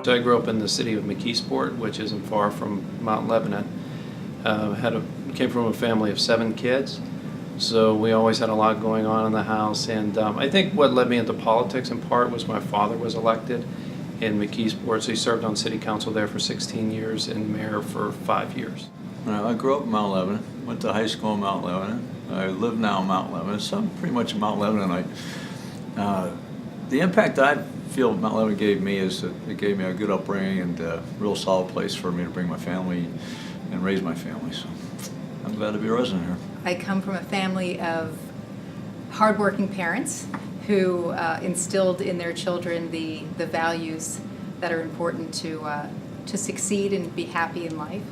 I grew up in the city of McKeesport, which isn't far from Mount Lebanon. Came from a family of 7 kids, so we always had a lot going on in the house. And I think what led me into politics in part was my father was elected in McKeesport, so he served on city council there for 16 years and mayor for 5 years. I grew up in Mount Lebanon, went to high school in Mount Lebanon. I live now in Mount Lebanon, so I'm pretty much a Mount Lebanonite. The impact I feel Mount Lebanon gave me is that it gave me a good upbringing and a real solid place for me to bring my family and raise my family. So I'm glad to be a resident here. I come from a family of hardworking parents who instilled in their children the values that are important to succeed and be happy in life.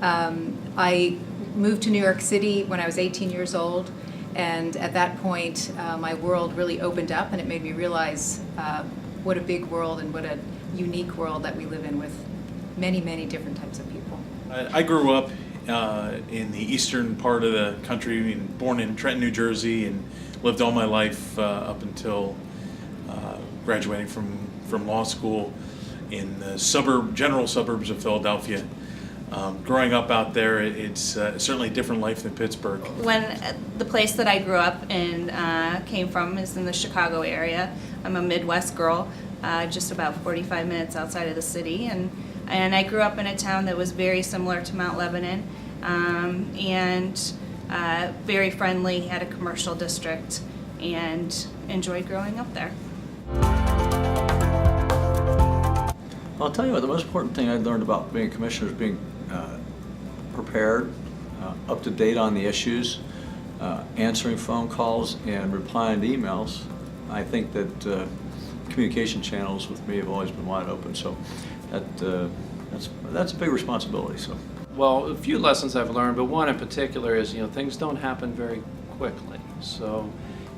I moved to New York City when I was 18 years old, and at that point my world really opened up, and it made me realize what a big world and what a unique world that we live in with many, many different types of people. I grew up in the eastern part of the country, born in Trenton, New Jersey, and lived all my life up until graduating from law school in the general suburbs of Philadelphia. Growing up out there, it's certainly a different life than Pittsburgh. When the place that I grew up and came from is in the Chicago area. I'm a Midwest girl, just about 45 minutes outside of the city, and I grew up in a town that was very similar to Mount Lebanon, and very friendly, had a commercial district, and enjoyed growing up there. I'll tell you what, the most important thing I learned about being a commissioner is being prepared, up to date on the issues, answering phone calls and replying to emails. I think that communication channels with me have always been wide open, so that's a big responsibility. So. Well, a few lessons I've learned, but one in particular is, things don't happen very quickly. So,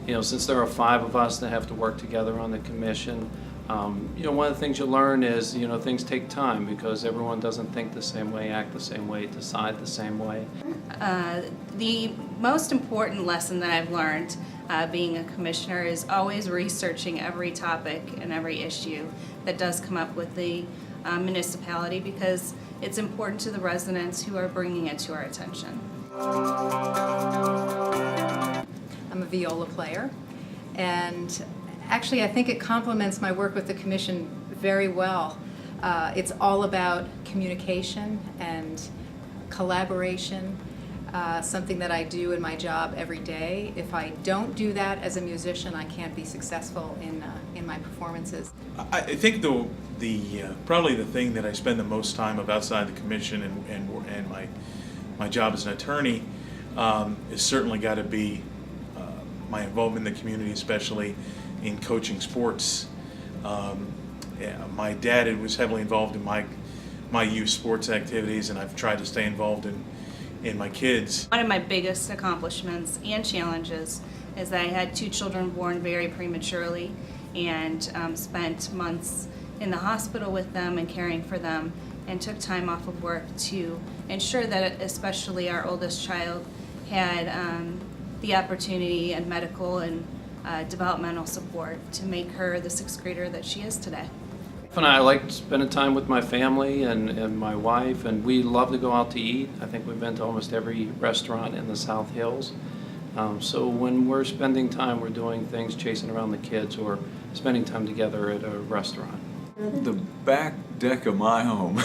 since there are 5 of us that have to work together on the commission, one of the things you learn is, things take time because everyone doesn't think the same way, act the same way, decide the same way. The most important lesson that I've learned being a commissioner is always researching every topic and every issue that does come up with the municipality, because it's important to the residents who are bringing it to our attention. I'm a viola player, and actually I think it complements my work with the commission very well. It's all about communication and collaboration, something that I do in my job every day. If I don't do that as a musician, I can't be successful in my performances. I think probably the thing that I spend the most time of outside the commission and my job as an attorney is certainly got to be my involvement in the community, especially in coaching sports. My dad was heavily involved in my youth sports activities, and I've tried to stay involved in my kids. One of my biggest accomplishments and challenges is that I had 2 children born very prematurely, and spent months in the hospital with them and caring for them, and took time off of work to ensure that especially our oldest child had the opportunity and medical and developmental support to make her the 6th grader that she is today. And I like spending time with my family and my wife, and we love to go out to eat. I think we've been to almost every restaurant in the South Hills. So when we're spending time, we're doing things, chasing around the kids, or spending time together at a restaurant. The back deck of my home.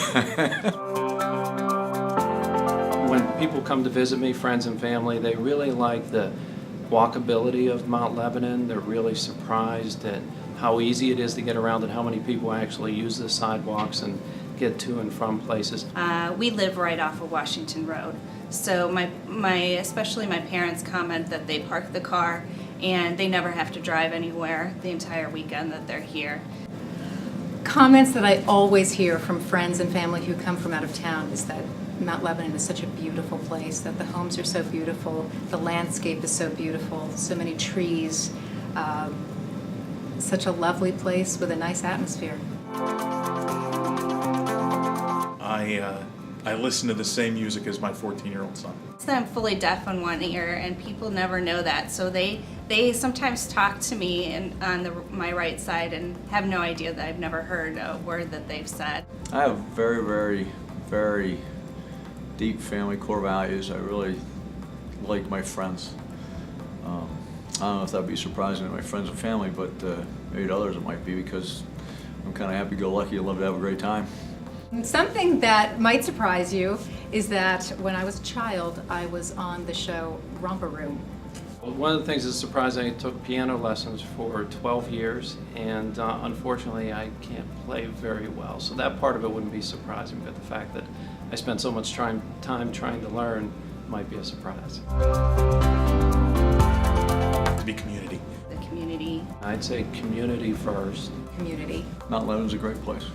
When people come to visit me, friends and family, they really like the walkability of Mount Lebanon. They're really surprised at how easy it is to get around and how many people actually use the sidewalks and get to and from places. We live right off of Washington Road, so especially my parents comment that they park the car and they never have to drive anywhere the entire weekend that they're here. Comments that I always hear from friends and family who come from out of town is that Mount Lebanon is such a beautiful place, that the homes are so beautiful, the landscape is so beautiful, so many trees, such a lovely place with a nice atmosphere. I I listen to the same music as my 14-year-old son. So I'm fully deaf on one ear, and people never know that. So they sometimes talk to me on my right side and have no idea that I've never heard a word that they've said. I have very, very, very deep family core values. I really like my friends. I don't know if that'd be surprising to my friends and family, but maybe to others it might be, because I'm kind of happy-go-lucky and love to have a great time. Something that might surprise you is that when I was a child, I was on the show Romper Room. Well, one of the things that's surprising, I took piano lessons for 12 years, and unfortunately I can't play very well. So that part of it wouldn't be surprising, but the fact that I spent so much time trying to learn might be a surprise. To be community. The community. I'd say community first. Community. Mount Lebanon's a great place.